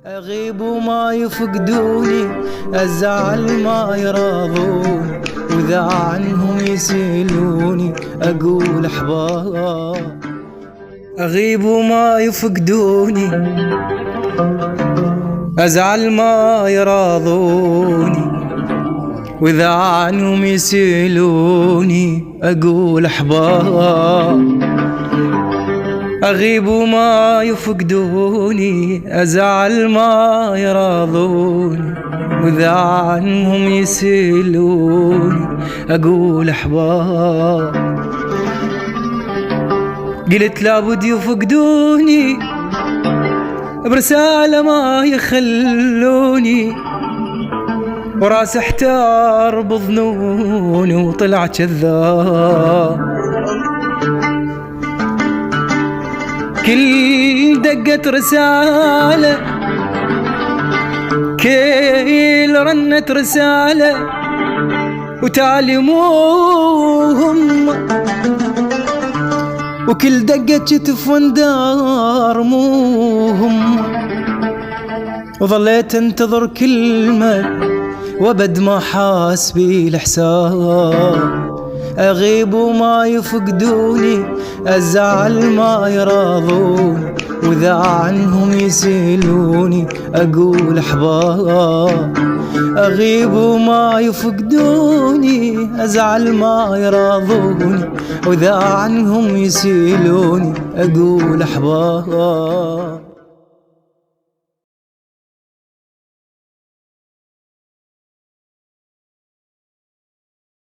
أغيب وما يفقدوني، أزعل ما يراضوني، وإذا عنهم يسألوني أقول أحباب. أغيب وما يفقدوني، أزعل ما يراضوني، وإذا عنهم يسألوني أقول أحباب. أغيب وما يفقدوني، أزعل ما يراضوني، وإذا عنهم يسألوني أقول أحباب. قلت لابد يفقدوني برسالة ما يخلوني، وراس احتار بظنوني وطلع كذاب. كل دقة رسالة، كل رنة رسالة، وتعلموهم، وكل دقة كتف وندار موهم. وظليت انتظر كلمة وابد ما حاس بي الحساب. أغيب وما يفقدوني، أزعل ما يراضوني، وإذا عنهم يسألوني أقول أحباب. أغيب وما يفقدوني، أزعل ما يراضوني، وإذا عنهم يسألوني أقول أحباب.